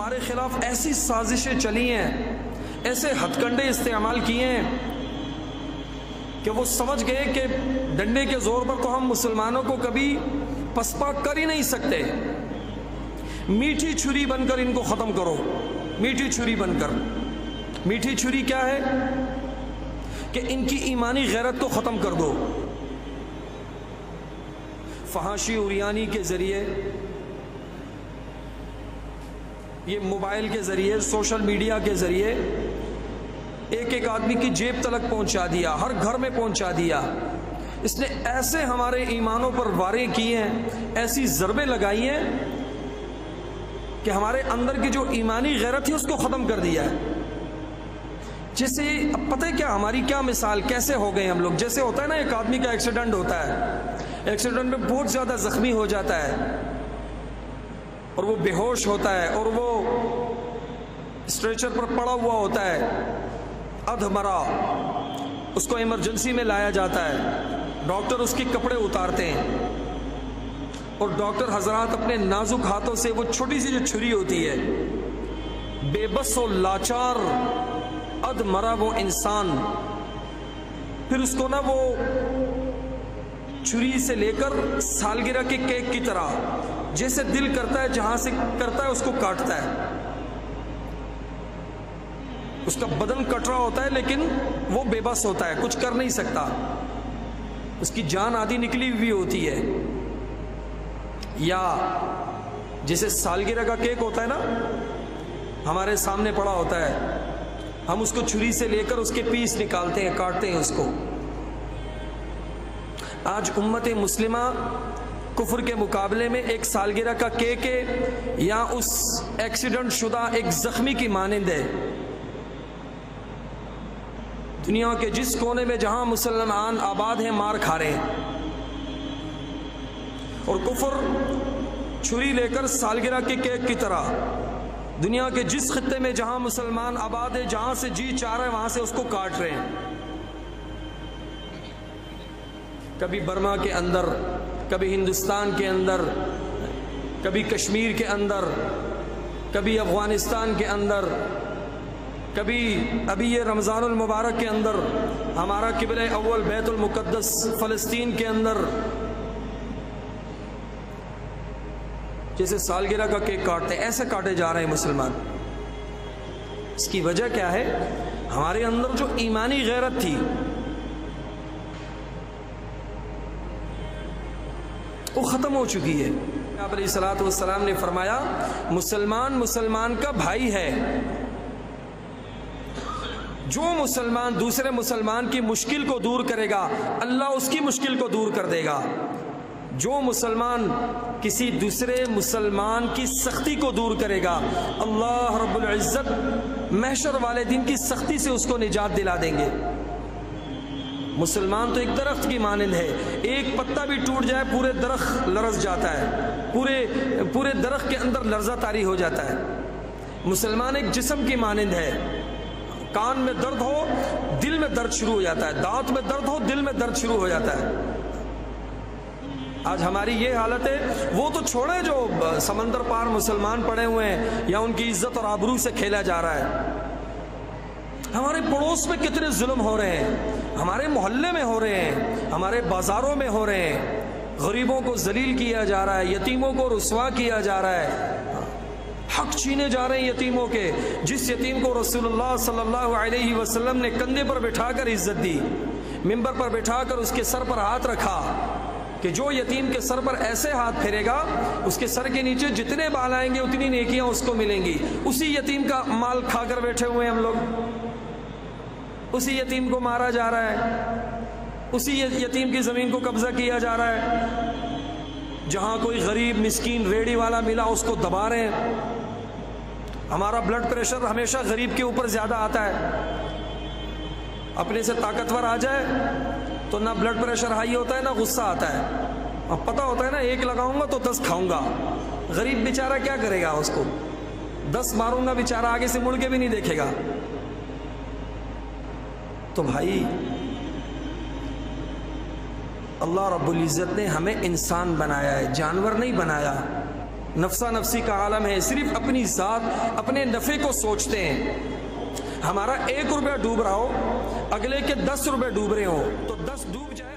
ہمارے خلاف ایسی سازشیں چلی ہیں، ایسے ہتھ کنڈے استعمال کیے ہیں کہ وہ سمجھ گئے کہ ڈنڈے کے زور پر تو ہم مسلمانوں کو کبھی پسپا کر ہی نہیں سکتے، میٹھی چھری بن کر ان کو ختم کرو، میٹھی چھری بن کر۔ میٹھی چھری کیا ہے؟ کہ ان کی ایمانی غیرت کو ختم کر دو۔ فحاشی عریانی کے ذریعے، یہ موبائل کے ذریعے، سوشل میڈیا کے ذریعے ایک ایک آدمی کی جیب تلک پہنچا دیا، ہر گھر میں پہنچا دیا۔ اس نے ایسے ہمارے ایمانوں پر وارے کیے ہیں، ایسی ضربیں لگائی ہیں کہ ہمارے اندر کی جو ایمانی غیرت تھی اس کو ختم کر دیا ہے۔ جیسے اب پتہ ہے کیا ہماری کیا مثال، کیسے ہو گئے ہم لوگ؟ جیسے ہوتا ہے نا ایک آدمی کا ایکسیڈنٹ ہوتا ہے، ایکسیڈنٹ میں بہت زیادہ زخمی ہو جاتا ہے اور وہ بے ہوش ہوتا ہے اور وہ اسٹریچر پر پڑا ہوا ہوتا ہے، ادھ مرا، اس کو ایمرجنسی میں لایا جاتا ہے، ڈاکٹر اس کے کپڑے اتارتے ہیں اور ڈاکٹر حضرات اپنے نازک ہاتھوں سے وہ چھوٹی سی جو چھری ہوتی ہے، بے بس و لاچار ادھ مرا وہ انسان، پھر اس کو نا وہ چھری سے لے کر سالگرہ کے کیک کی طرح جیسے دل کرتا ہے جہاں سے کرتا ہے اس کو کاٹتا ہے۔ اس کا بدن کٹ رہا ہوتا ہے لیکن وہ بے بس ہوتا ہے، کچھ کر نہیں سکتا، اس کی جان آدھی نکلی ہوئی ہوتی ہے۔ یا جیسے سالگرہ کا کیک ہوتا ہے نا، ہمارے سامنے پڑا ہوتا ہے، ہم اس کو چھری سے لے کر اس کے پیس نکالتے ہیں، کاٹتے ہیں اس کو۔ آج امت مسلمہ کفر کے مقابلے میں ایک سالگرہ کا کیک ہے یا اس ایکسیڈنٹ شدہ ایک زخمی کی مانند ہے۔ دنیا کے جس کونے میں جہاں مسلمان آباد ہیں مار کھا رہے ہیں، اور کفر چھری لے کر سالگرہ کے کیک کی طرح دنیا کے جس خطے میں جہاں مسلمان آباد ہے، جہاں سے جی چاہ رہے ہیں وہاں سے اس کو کاٹ رہے ہیں۔ کبھی برما کے اندر، کبھی ہندوستان کے اندر، کبھی کشمیر کے اندر، کبھی افغانستان کے اندر، کبھی ابھی یہ رمضان المبارک کے اندر ہمارا قبلہ اول بیت المقدس فلسطین کے اندر جیسے سالگرہ کا کیک کاٹتے ہیں، ایسے کاٹے جا رہے ہیں مسلمان۔ اس کی وجہ کیا ہے؟ ہمارے اندر جو ایمانی غیرت تھی وہ ختم ہو چکی ہے۔ آپ علیہ الصلوۃ والسلام نے فرمایا مسلمان مسلمان کا بھائی ہے، جو مسلمان دوسرے مسلمان کی مشکل کو دور کرے گا اللہ اس کی مشکل کو دور کر دے گا، جو مسلمان کسی دوسرے مسلمان کی سختی کو دور کرے گا اللہ رب العزت محشر والے دن کی سختی سے اس کو نجات دلا دیں گے۔ مسلمان تو ایک درخت کی مانند ہے، ایک پتا بھی ٹوٹ جائے پورے درخت لرز جاتا ہے، پورے درخت کے اندر لرزہ طاری ہو جاتا ہے۔ مسلمان ایک جسم کی مانند ہے، کان میں درد ہو دل میں درد شروع ہو جاتا ہے، دانت میں درد ہو دل میں درد شروع ہو جاتا ہے۔ آج ہماری یہ حالت ہے، وہ تو چھوڑیں جو سمندر پار مسلمان پڑے ہوئے ہیں یا ان کی عزت اور آبرو سے کھیلا جا رہا ہے، ہمارے پڑوس میں کتنے ظلم ہو رہے ہیں، ہمارے محلے میں ہو رہے ہیں، ہمارے بازاروں میں ہو رہے ہیں، غریبوں کو ذلیل کیا جا رہا ہے، یتیموں کو رسوا کیا جا رہا ہے، حق چھینے جا رہے ہیں یتیموں کے۔ جس یتیم کو رسول اللہ صلی اللہ علیہ وسلم نے کندھے پر بٹھا کر عزت دی، منبر پر بٹھا کر اس کے سر پر ہاتھ رکھا کہ جو یتیم کے سر پر ایسے ہاتھ پھیرے گا اس کے سر کے نیچے جتنے بال آئیں گے اتنی نیکیاں اس کو ملیں گی۔ اسی یتیم کا مال کھا کر بیٹھے ہوئے ہیں ہم لوگ، اسی یتیم کو مارا جا رہا ہے، اسی یتیم کی زمین کو قبضہ کیا جا رہا ہے، جہاں کوئی غریب مسکین ریڑھی والا ملا اس کو دبا رہے ہیں۔ ہمارا بلڈ پریشر ہمیشہ غریب کے اوپر زیادہ آتا ہے، اپنے سے طاقتور آ جائے تو نہ بلڈ پریشر ہائی ہوتا ہے نہ غصہ آتا ہے، اب پتہ ہوتا ہے نا ایک لگاؤں گا تو 10 کھاؤں گا۔ غریب بیچارہ کیا کرے گا؟ اس کو 10 ماروں گا بیچارہ آگے سے مڑ کے بھی نہیں دیکھے گا۔ تو بھائی اللہ رب العزت نے ہمیں انسان بنایا ہے، جانور نہیں بنایا۔ نفسا نفسی کا عالم ہے، صرف اپنی ذات اپنے نفع کو سوچتے ہیں۔ ہمارا 1 روپیہ ڈوب رہا ہو، اگلے کے 10 روپے ڈوب رہے ہوں تو 10 ڈوب جائے